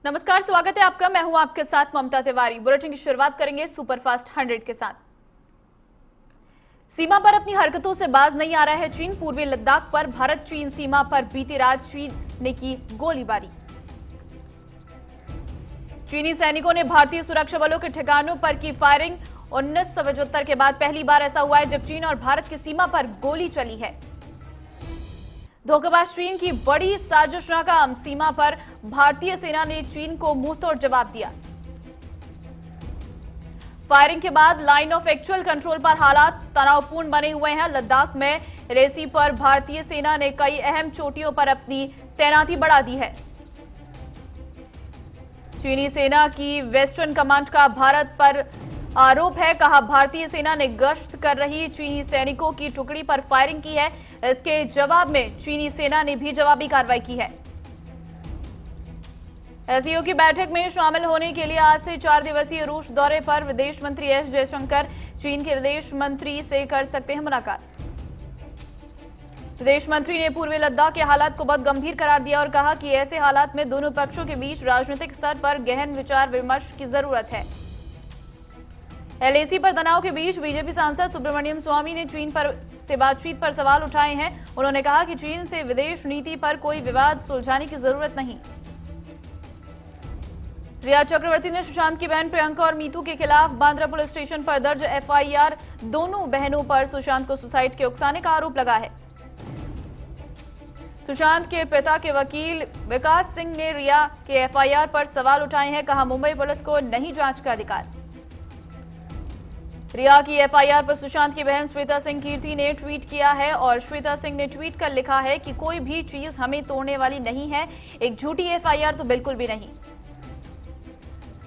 नमस्कार, स्वागत है आपका। मैं हूं आपके साथ ममता तिवारी। बुलेटिन की शुरुआत करेंगे सुपरफास्ट 100 के साथ। सीमा पर अपनी हरकतों से बाज नहीं आ रहा है चीन। पूर्वी लद्दाख पर भारत चीन सीमा पर बीती रात चीन ने की गोलीबारी। चीनी सैनिकों ने भारतीय सुरक्षा बलों के ठिकानों पर की फायरिंग। 1975 के बाद पहली बार ऐसा हुआ है जब चीन और भारत की सीमा पर गोली चली है। धोखेबाज चीन की बड़ी साजिश नाकाम। सीमा पर भारतीय सेना ने चीन को मुंहतोड़ जवाब दिया। फायरिंग के बाद लाइन ऑफ एक्चुअल कंट्रोल पर हालात तनावपूर्ण बने हुए हैं। लद्दाख में रेसी पर भारतीय सेना ने कई अहम चोटियों पर अपनी तैनाती बढ़ा दी है। चीनी सेना की वेस्टर्न कमांड का भारत पर आरोप है। कहा, भारतीय सेना ने गश्त कर रही चीनी सैनिकों की टुकड़ी पर फायरिंग की है। इसके जवाब में चीनी सेना ने भी जवाबी कार्रवाई की है। एससीओ की बैठक में शामिल होने के लिए आज से 4 दिवसीय रूस दौरे पर विदेश मंत्री एस जयशंकर चीन के विदेश मंत्री से कर सकते हैं मुलाकात। विदेश मंत्री ने पूर्वी लद्दाख के हालात को बहुत गंभीर करार दिया और कहा कि ऐसे हालात में दोनों पक्षों के बीच राजनीतिक स्तर पर गहन विचार विमर्श की जरूरत है। एलएसी पर तनाव के बीच बीजेपी सांसद सुब्रमण्यम स्वामी ने चीन से बातचीत पर सवाल उठाए हैं। उन्होंने कहा कि चीन से विदेश नीति पर कोई विवाद सुलझाने की जरूरत नहीं। रिया चक्रवर्ती ने सुशांत की बहन प्रियंका और मीतू के खिलाफ बांद्रा पुलिस स्टेशन पर दर्ज एफआईआर। दोनों बहनों पर सुशांत को सुसाइड के उकसाने का आरोप लगा है। सुशांत के पिता के वकील विकास सिंह ने रिया के एफआईआर पर सवाल उठाए हैं। कहा, मुंबई पुलिस को नहीं जांच का अधिकार। रिया की एफआईआर पर सुशांत की बहन श्वेता सिंह कीर्ति ने ट्वीट किया है और श्वेता सिंह ने ट्वीट कर लिखा है कि कोई भी चीज हमें तोड़ने वाली नहीं है। एक झूठी एफआईआर तो बिल्कुल भी नहीं।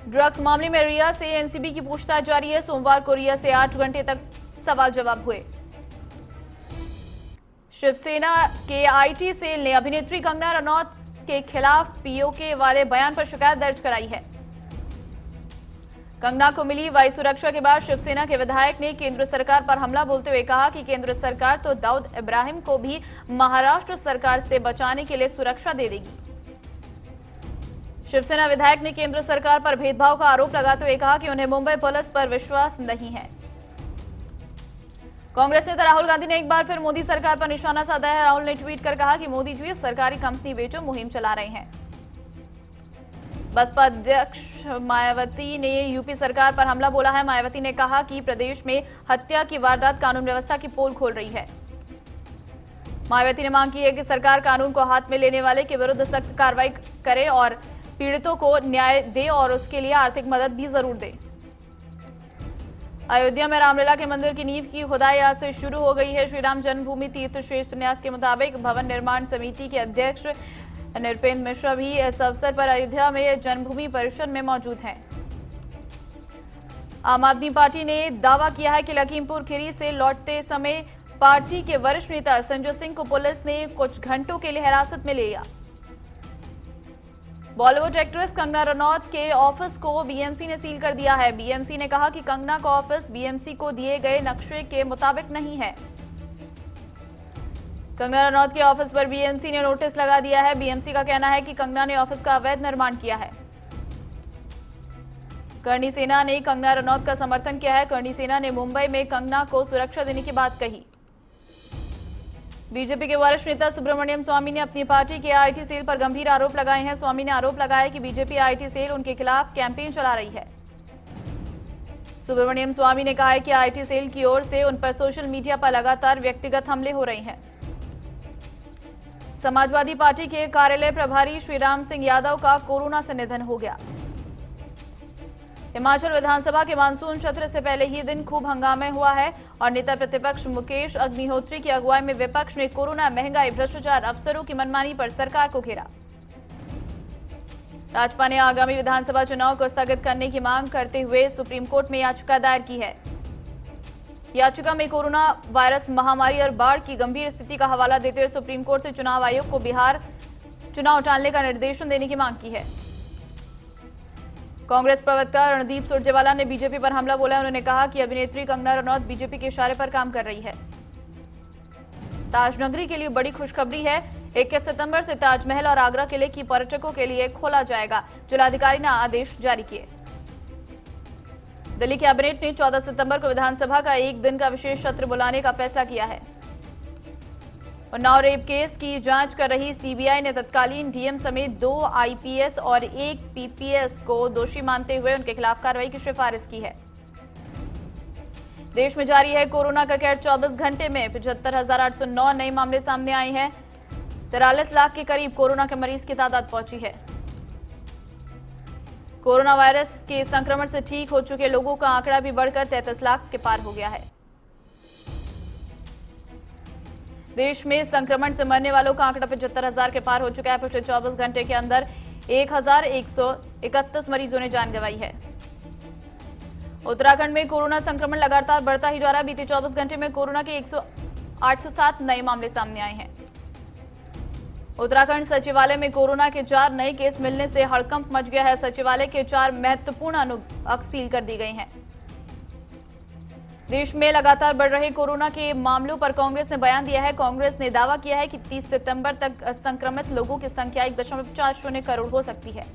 ड्रग्स मामले में रिया से एनसीबी की पूछताछ जारी है। सोमवार को रिया से 8 घंटे तक सवाल जवाब हुए। शिवसेना के आईटी सेल ने अभिनेत्री कंगना रनौत के खिलाफ पीओके वाले बयान पर शिकायत दर्ज कराई है। कंगना को मिली वायु सुरक्षा के बाद शिवसेना के विधायक ने केंद्र सरकार पर हमला बोलते हुए कहा कि केंद्र सरकार तो दाऊद इब्राहिम को भी महाराष्ट्र सरकार से बचाने के लिए सुरक्षा दे देगी। शिवसेना विधायक ने केंद्र सरकार पर भेदभाव का आरोप लगाते हुए कहा कि उन्हें मुंबई पुलिस पर विश्वास नहीं है। कांग्रेस नेता राहुल गांधी ने एक बार फिर मोदी सरकार पर निशाना साधा है। राहुल ने ट्वीट कर कहा कि मोदी जी सरकारी कंपनी बेचो मुहिम चला रहे हैं। बसपा अध्यक्ष मायावती ने यूपी सरकार पर हमला बोला है। मायावती ने कहा कि प्रदेश में हत्या की वारदात कानून व्यवस्था की पोल खोल रही है। मायावती ने मांग की है कि सरकार कानून को हाथ में लेने वाले के विरुद्ध सख्त कार्रवाई करे और पीड़ितों को न्याय दे और उसके लिए आर्थिक मदद भी जरूर दे। अयोध्या में रामलला के मंदिर की नींव की खुदाई आज से शुरू हो गई है। श्रीराम जन्मभूमि तीर्थ श्रेष्ठ न्यास के मुताबिक भवन निर्माण समिति के अध्यक्ष नृपेंद्र मिश्रा भी इस अवसर पर अयोध्या में जन्मभूमि परिसर में मौजूद हैं। आम आदमी पार्टी ने दावा किया है कि लखीमपुर खीरी से लौटते समय पार्टी के वरिष्ठ नेता संजय सिंह को पुलिस ने कुछ घंटों के लिए हिरासत में लिया। बॉलीवुड एक्ट्रेस कंगना रनौत के ऑफिस को बीएमसी ने सील कर दिया है। बीएमसी ने कहा कि कंगना का ऑफिस बीएमसी को दिए गए नक्शे के मुताबिक नहीं है। कंगना रनौत के ऑफिस पर बीएमसी ने नोटिस लगा दिया है। बीएमसी का कहना है कि कंगना ने ऑफिस का अवैध निर्माण किया है। करणी सेना ने कंगना रनौत का समर्थन किया है। करणी सेना ने मुंबई में कंगना को सुरक्षा देने की बात कही। बीजेपी के वरिष्ठ नेता सुब्रमण्यम स्वामी ने अपनी पार्टी के आईटी सेल पर गंभीर आरोप लगाए हैं। स्वामी ने आरोप लगाया कि बीजेपी आईटी सेल उनके खिलाफ कैंपेन चला रही है। सुब्रमण्यम स्वामी ने कहा है कि आईटी सेल की ओर से उन पर सोशल मीडिया पर लगातार व्यक्तिगत हमले हो रहे हैं। समाजवादी पार्टी के कार्यालय प्रभारी श्रीराम सिंह यादव का कोरोना से निधन हो गया। हिमाचल विधानसभा के मानसून सत्र से पहले ही दिन खूब हंगामे हुआ है और नेता प्रतिपक्ष मुकेश अग्निहोत्री की अगुवाई में विपक्ष ने कोरोना, महंगाई, भ्रष्टाचार, अफसरों की मनमानी पर सरकार को घेरा। भाजपा ने आगामी विधानसभा चुनाव को स्थगित करने की मांग करते हुए सुप्रीम कोर्ट में याचिका दायर की है। याचिका में कोरोना वायरस महामारी और बाढ़ की गंभीर स्थिति का हवाला देते हुए सुप्रीम कोर्ट से चुनाव आयोग को बिहार चुनाव टालने का निर्देशन देने की मांग की है। कांग्रेस प्रवक्ता रणदीप सुरजेवाला ने बीजेपी पर हमला बोला। उन्होंने कहा कि अभिनेत्री कंगना रनौत बीजेपी के इशारे पर काम कर रही है। ताजनगरी के लिए बड़ी खुशखबरी है। 21 सितंबर से ताजमहल और आगरा किले की पर्यटकों के लिए खोला जाएगा, जिलाधिकारी ने आदेश जारी किए। दिल्ली कैबिनेट ने 14 सितंबर को विधानसभा का एक दिन का विशेष सत्र बुलाने का फैसला किया है। उन्नाव रेप केस की जांच कर रही सीबीआई ने तत्कालीन डीएम समेत 2 आईपीएस और 1 पीपीएस को दोषी मानते हुए उनके खिलाफ कार्रवाई की सिफारिश की है। देश में जारी है कोरोना का कहर। 24 घंटे में 75,809 नए मामले सामने आए हैं। 43 लाख के करीब कोरोना के मरीज की तादाद पहुंची है। कोरोना वायरस के संक्रमण से ठीक हो चुके लोगों का आंकड़ा भी बढ़कर 33 लाख के पार हो गया है। देश में संक्रमण से मरने वालों का आंकड़ा 75,000 के पार हो चुका है। पिछले 24 घंटे के अंदर 1,131 मरीजों ने जान गंवाई है। उत्तराखंड में कोरोना संक्रमण लगातार बढ़ता ही जा रहा है। बीते 24 घंटे में कोरोना के 807 नए मामले सामने आए हैं। उत्तराखंड सचिवालय में कोरोना के 4 नए केस मिलने से हड़कंप मच गया है। सचिवालय के 4 महत्वपूर्ण अनुभाग सील कर दी गई हैं। देश में लगातार बढ़ रहे कोरोना के मामलों पर कांग्रेस ने बयान दिया है। कांग्रेस ने दावा किया है कि 30 सितंबर तक संक्रमित लोगों की संख्या 1.40 करोड़ हो सकती है।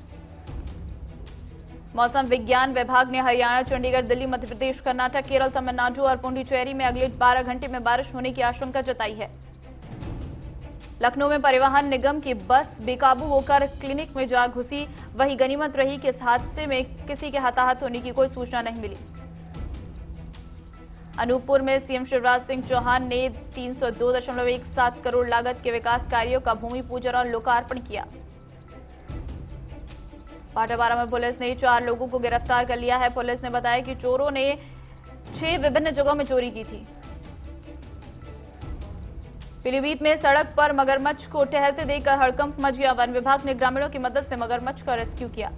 मौसम विज्ञान विभाग ने हरियाणा, चंडीगढ़, दिल्ली, मध्य प्रदेश, कर्नाटक, केरल, तमिलनाडु और पुडुचेरी में अगले 12 घंटे में बारिश होने की आशंका जताई है। लखनऊ में परिवहन निगम की बस बेकाबू होकर क्लिनिक में जा घुसी। वही गनीमत रही कि इस हादसे में किसी के हताहत होने की कोई सूचना नहीं मिली। अनूपपुर में सीएम शिवराज सिंह चौहान ने 302.17 करोड़ लागत के विकास कार्यों का भूमि पूजन और लोकार्पण किया। भाटापारा में पुलिस ने 4 लोगों को गिरफ्तार कर लिया है। पुलिस ने बताया कि चोरों ने 6 विभिन्न जगहों में चोरी की थी। पीलीभीत में सड़क पर मगरमच्छ को टहलते देखकर हड़कंप मच गया। वन विभाग ने ग्रामीणों की मदद से मगरमच्छ का रेस्क्यू किया।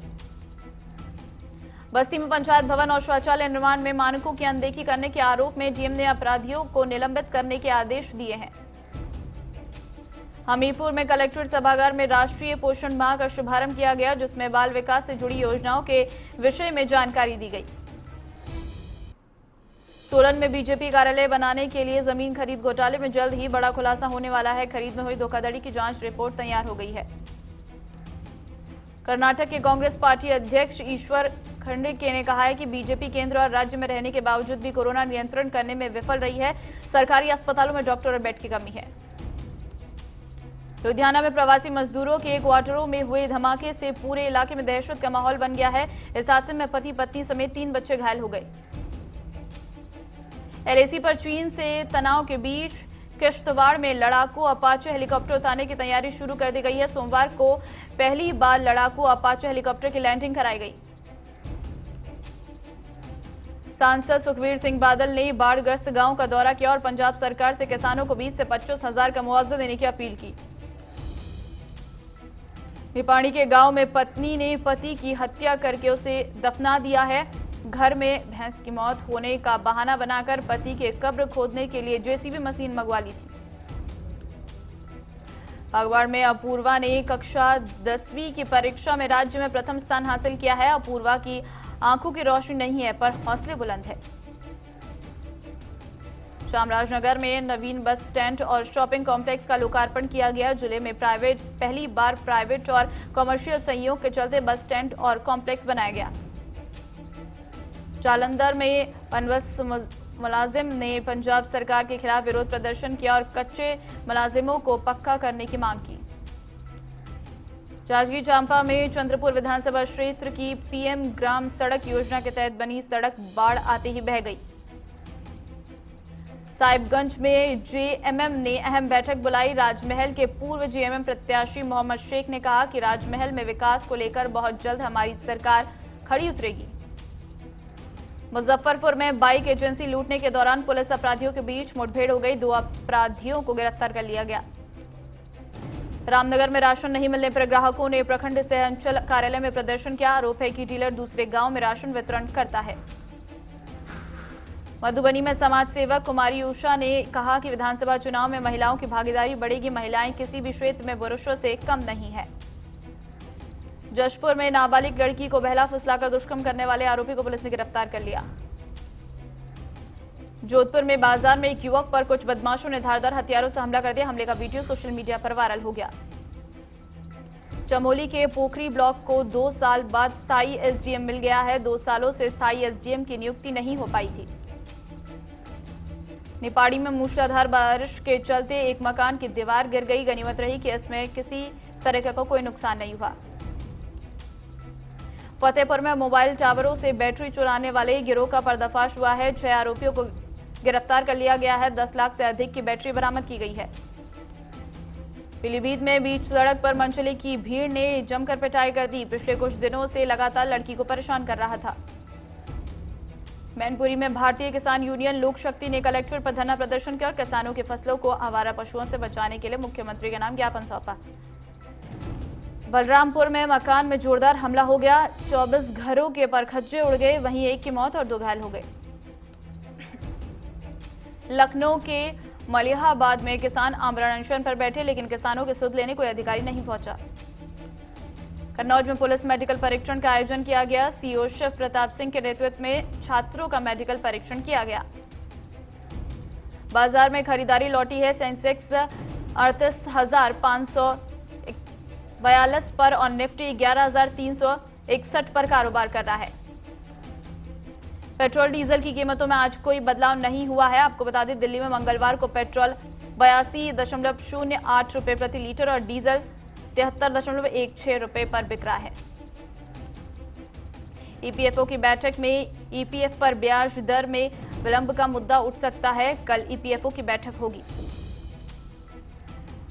बस्ती में पंचायत भवन और शौचालय निर्माण में मानकों की अनदेखी करने के आरोप में डीएम ने अपराधियों को निलंबित करने के आदेश दिए हैं। हमीरपुर में कलेक्ट्रेट सभागार में राष्ट्रीय पोषण माह का शुभारंभ किया गया, जिसमें बाल विकास से जुड़ी योजनाओं के विषय में जानकारी दी गई। सोलन में बीजेपी कार्यालय बनाने के लिए जमीन खरीद घोटाले में जल्द ही बड़ा खुलासा होने वाला है। खरीद में हुई धोखाधड़ी की जांच रिपोर्ट तैयार हो गई है। कर्नाटक के कांग्रेस पार्टी अध्यक्ष ईश्वर खंडके ने कहा है कि बीजेपी केंद्र और राज्य में रहने के बावजूद भी कोरोना नियंत्रण करने में विफल रही है। सरकारी अस्पतालों में डॉक्टर और बेड की कमी है। लुधियाना में प्रवासी मजदूरों के क्वार्टरों में हुए धमाके से पूरे इलाके में दहशत का माहौल बन गया है। इस हादसे में पति पत्नी समेत 3 बच्चे घायल हो गए। एलएसी पर चीन से तनाव के बीच किश्तवाड़ में लड़ाकू अपाचे हेलीकॉप्टर उतारने की तैयारी शुरू कर दी गई है। सोमवार को पहली बार लड़ाकू अपाचे हेलीकॉप्टर की लैंडिंग कराई गई। सांसद सुखबीर सिंह बादल ने बाढ़ग्रस्त गांव का दौरा किया और पंजाब सरकार से किसानों को 20 से 25 हजार का मुआवजा देने की अपील की। निपाणी के गांव में पत्नी ने पति की हत्या करके उसे दफना दिया है। घर में भैंस की मौत होने का बहाना बनाकर पति के कब्र खोदने के लिए जेसीबी मशीन मंगवा ली थी। बागवाड़ में अपूर्वा ने कक्षा 10वीं की परीक्षा में राज्य में प्रथम स्थान हासिल किया है। अपूर्वा की आंखों की रोशनी नहीं है, पर हौसले बुलंद है। चामराजनगर में नवीन बस स्टैंड और शॉपिंग कॉम्प्लेक्स का लोकार्पण किया गया। जिले में पहली बार प्राइवेट और कमर्शियल सहयोग के चलते बस स्टैंड और कॉम्प्लेक्स बनाया गया। जालंधर में पनबस मुलाजिम ने पंजाब सरकार के खिलाफ विरोध प्रदर्शन किया और कच्चे मुलाजिमों को पक्का करने की मांग की। जांजगीर चांपा में चंद्रपुर विधानसभा क्षेत्र की पीएम ग्राम सड़क योजना के तहत बनी सड़क बाढ़ आते ही बह गई। साहिबगंज में जेएमएम ने अहम बैठक बुलाई। राजमहल के पूर्व जेएमएम प्रत्याशी मोहम्मद शेख ने कहा कि राजमहल में विकास को लेकर बहुत जल्द हमारी सरकार खड़ी उतरेगी। मुजफ्फरपुर में बाइक एजेंसी लूटने के दौरान पुलिस अपराधियों के बीच मुठभेड़ हो गई। 2 अपराधियों को गिरफ्तार कर लिया गया। रामनगर में राशन नहीं मिलने पर ग्राहकों ने प्रखंड सह अंचल कार्यालय में प्रदर्शन किया। आरोप है कि डीलर दूसरे गांव में राशन वितरण करता है। मधुबनी में समाज सेवक कुमारी उषा ने कहा कि विधानसभा चुनाव में महिलाओं की भागीदारी बढ़ेगी। महिलाएं किसी भी क्षेत्र में पुरुषों से कम नहीं है। जशपुर में नाबालिग लड़की को बहला फुसलाकर दुष्कर्म करने वाले आरोपी को पुलिस ने गिरफ्तार कर लिया। जोधपुर में बाजार में एक युवक पर कुछ बदमाशों ने धारदार हथियारों से हमला कर दिया। हमले का वीडियो सोशल मीडिया पर वायरल हो गया। चमोली के पोखरी ब्लॉक को 2 साल बाद स्थायी एसडीएम मिल गया है। 2 सालों से स्थायी एसडीएम की नियुक्ति नहीं हो पाई थी। निपाड़ी में मूसलाधार बारिश के चलते एक मकान की दीवार गिर गई। गनीमत रही कि इसमें किसी तरह का कोई नुकसान नहीं हुआ। फतेहपुर में मोबाइल टावरों से बैटरी चुराने वाले गिरोह का पर्दाफाश हुआ है। 6 आरोपियों को गिरफ्तार कर लिया गया है। 10 लाख से अधिक की बैटरी बरामद की गई है। पीलीभीत में बीच सड़क पर मनचले की भीड़ ने जमकर पिटाई कर दी। पिछले कुछ दिनों से लगातार लड़की को परेशान कर रहा था। मैनपुरी में भारतीय किसान यूनियन लोक शक्ति ने कलेक्ट्रेट पर धरना प्रदर्शन किया और किसानों की फसलों को आवारा पशुओं से बचाने के लिए मुख्यमंत्री के नाम ज्ञापन सौंपा। बलरामपुर में मकान में जोरदार हमला हो गया। 24 घरों के परखच्चे उड़ गए। वहीं एक की मौत और 2 घायल हो गए। लखनऊ के मलिहाबाद में किसान आमरण अनशन पर बैठे, लेकिन किसानों की सुध लेने कोई अधिकारी नहीं पहुंचा। कन्नौज में पुलिस मेडिकल परीक्षण का आयोजन किया गया। सीओ शिव प्रताप सिंह के नेतृत्व में छात्रों का मेडिकल परीक्षण किया गया। बाजार में खरीदारी लौटी है। सेंसेक्स 38,542 पर और निफ्टी 11,361 पर कारोबार कर रहा है। पेट्रोल डीजल की कीमतों में आज कोई बदलाव नहीं हुआ है। आपको बता दें, दिल्ली में मंगलवार को पेट्रोल 82.08 रुपए प्रति लीटर और डीजल 73.16 रुपए पर बिक रहा है। ईपीएफओ की बैठक में ईपीएफ पर ब्याज दर में विलंब का मुद्दा उठ सकता है। कल ईपीएफओ की बैठक होगी।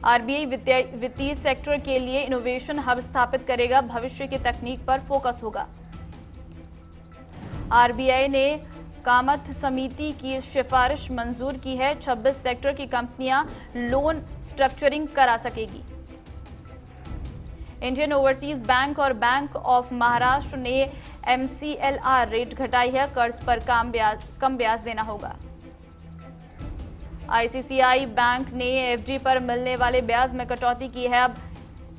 आरबीआई वित्तीय सेक्टर के लिए इनोवेशन हब स्थापित करेगा। भविष्य की तकनीक पर फोकस होगा। आरबीआई ने कामत समिति की सिफारिश मंजूर की है। 26 सेक्टर की कंपनियां लोन स्ट्रक्चरिंग करा सकेगी। इंडियन ओवरसीज बैंक और बैंक ऑफ महाराष्ट्र ने एमसीएलआर रेट घटाई है। कर्ज पर कम ब्याज देना होगा। आईसीआईसीआई बैंक ने एफडी पर मिलने वाले ब्याज में कटौती की है। अब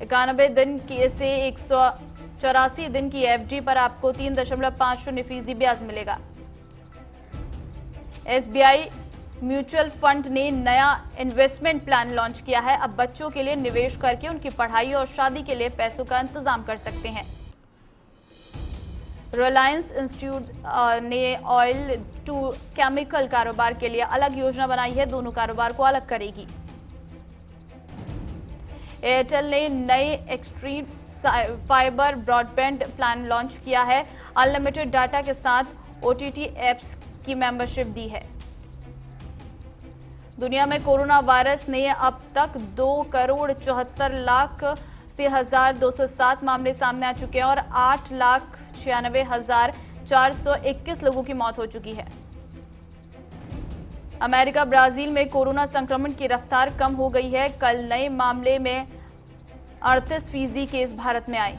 91 दिन की से 184 दिन की एफडी पर आपको 3.50% ब्याज मिलेगा। एसबीआई म्यूचुअल फंड ने नया इन्वेस्टमेंट प्लान लॉन्च किया है। अब बच्चों के लिए निवेश करके उनकी पढ़ाई और शादी के लिए पैसों का इंतजाम कर सकते हैं। रिलायंस इंस्टीट्यूट ने ऑयल टू केमिकल कारोबार के लिए अलग योजना बनाई है। दोनों कारोबार को अलग करेगी। एयरटेल ने नए extreme fibre broadband plan launch किया है। अनलिमिटेड डाटा के साथ ओटीटी एप्स की मेंबरशिप दी है। दुनिया में कोरोना वायरस ने अब तक 2,74,00,000 से 1,207 मामले सामने आ चुके हैं और 8,96,421 लोगों की मौत हो चुकी है। अमेरिका ब्राजील में कोरोना संक्रमण की रफ्तार कम हो गई है। कल नए मामले में 38% केस भारत में आए।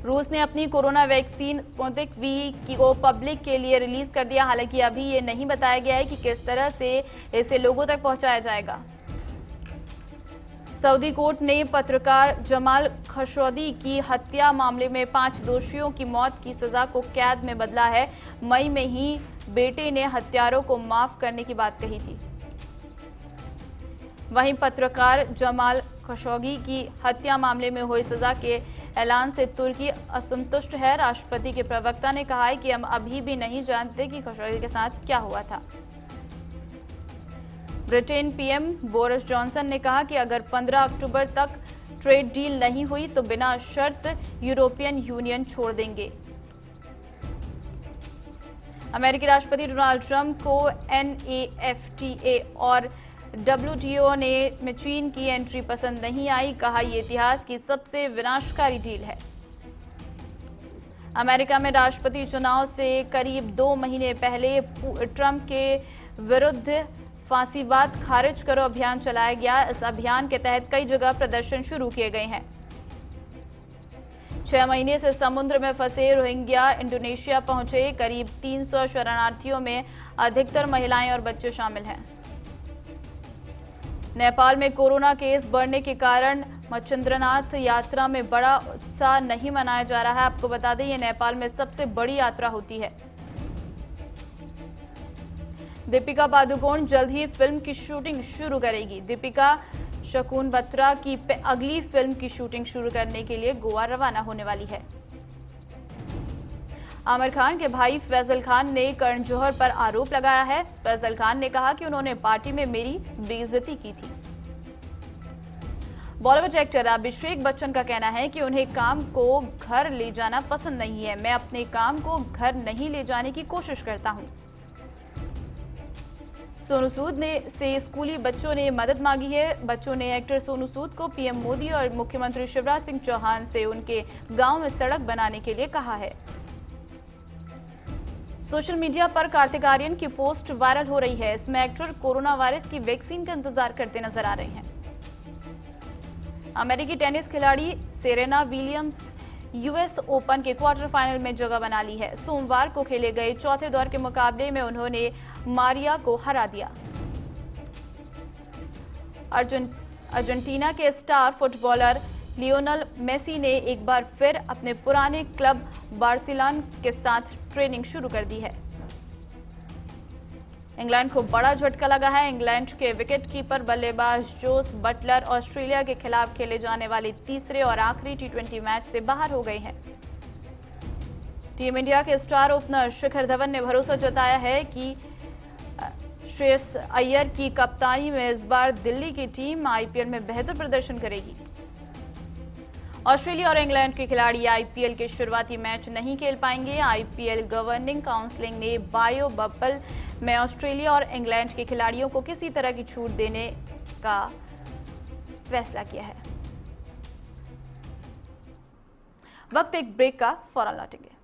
रूस ने अपनी कोरोना वैक्सीन स्पुतनिक वी को पब्लिक के लिए रिलीज कर दिया। हालांकि अभी ये नहीं बताया गया है कि किस तरह से इसे लोगों तक पहुंचाया जाएगा। सऊदी कोर्ट ने पत्रकार जमाल खशोगी की हत्या मामले में 5 दोषियों की मौत की सजा को कैद में बदला है। मई में ही बेटे ने हत्यारों को माफ करने की बात कही थी। वहीं पत्रकार जमाल खशोगी की हत्या मामले में हुई सजा के ऐलान से तुर्की असंतुष्ट है। राष्ट्रपति के प्रवक्ता ने कहा है कि हम अभी भी नहीं जानते कि खशोगी के साथ क्या हुआ था। ब्रिटेन पीएम बोरिस जॉनसन ने कहा कि अगर 15 अक्टूबर तक ट्रेड डील नहीं हुई तो बिना शर्त यूरोपियन यूनियन छोड़ देंगे। अमेरिकी राष्ट्रपति डोनाल्ड ट्रंप को NAFTA और WTO में चीन की एंट्री पसंद नहीं आई। कहा यह इतिहास की सबसे विनाशकारी डील है। अमेरिका में राष्ट्रपति चुनाव से करीब 2 महीने पहले ट्रंप के विरुद्ध फांसीवाद खारिज करो अभियान चलाया गया। इस अभियान के तहत कई जगह प्रदर्शन शुरू किए गए हैं। 6 महीने से समुद्र में फंसे रोहिंग्या इंडोनेशिया पहुंचे। करीब 300 शरणार्थियों में अधिकतर महिलाएं और बच्चे शामिल हैं। नेपाल में कोरोना केस बढ़ने के कारण मच्छिंद्रनाथ यात्रा में बड़ा उत्साह नहीं मनाया जा रहा है। आपको बता दें, ये नेपाल में सबसे बड़ी यात्रा होती है। दीपिका पादुकोण जल्द ही फिल्म की शूटिंग शुरू करेगी। दीपिका शकुन बत्रा की अगली फिल्म की शूटिंग शुरू करने के लिए गोवा रवाना होने वाली है। आमिर खान के भाई फैजल खान ने करण जौहर पर आरोप लगाया है। फैजल खान ने कहा कि उन्होंने पार्टी में मेरी बेइज्जती की थी। बॉलीवुड एक्टर अभिषेक बच्चन का कहना है कि उन्हें काम को घर ले जाना पसंद नहीं है। मैं अपने काम को घर नहीं ले जाने की कोशिश करता हूं। सोनू सूद से स्कूली बच्चों ने मदद मांगी है। बच्चों ने एक्टर सोनू सूद को पीएम मोदी और मुख्यमंत्री शिवराज सिंह चौहान से उनके गांव में सड़क बनाने के लिए कहा है। सोशल मीडिया पर कार्तिक आर्यन की पोस्ट वायरल हो रही है। इसमें एक्टर कोरोना वायरस की वैक्सीन का इंतजार करते नजर आ रहे हैं। अमेरिकी टेनिस खिलाड़ी सेरेना विलियम्स यूएस ओपन के क्वार्टर फाइनल में जगह बना ली है। सोमवार को खेले गए चौथे दौर के मुकाबले में उन्होंने मारिया को हरा दिया। अर्जेंटीना के स्टार फुटबॉलर लियोनेल मेसी ने एक बार फिर अपने पुराने क्लब बार्सिलोना के साथ ट्रेनिंग शुरू कर दी है। इंग्लैंड को बड़ा झटका लगा है। इंग्लैंड के विकेटकीपर बल्लेबाज जोस बटलर ऑस्ट्रेलिया के खिलाफ खेले जाने वाले तीसरे और आखिरी टी20 मैच से बाहर हो गए हैं। टीम इंडिया के स्टार ओपनर शिखर धवन ने भरोसा जताया है कि श्रेयस अय्यर की कप्तानी में इस बार दिल्ली की टीम आईपीएल में बेहतर प्रदर्शन करेगी। ऑस्ट्रेलिया और इंग्लैंड के खिलाड़ी आईपीएल के शुरुआती मैच नहीं खेल पाएंगे। आईपीएल गवर्निंग काउंसिल ने बायो बबल में ऑस्ट्रेलिया और इंग्लैंड के खिलाड़ियों को किसी तरह की छूट देने का फैसला किया है। वक्त एक ब्रेक का, फौरन लौटेंगे।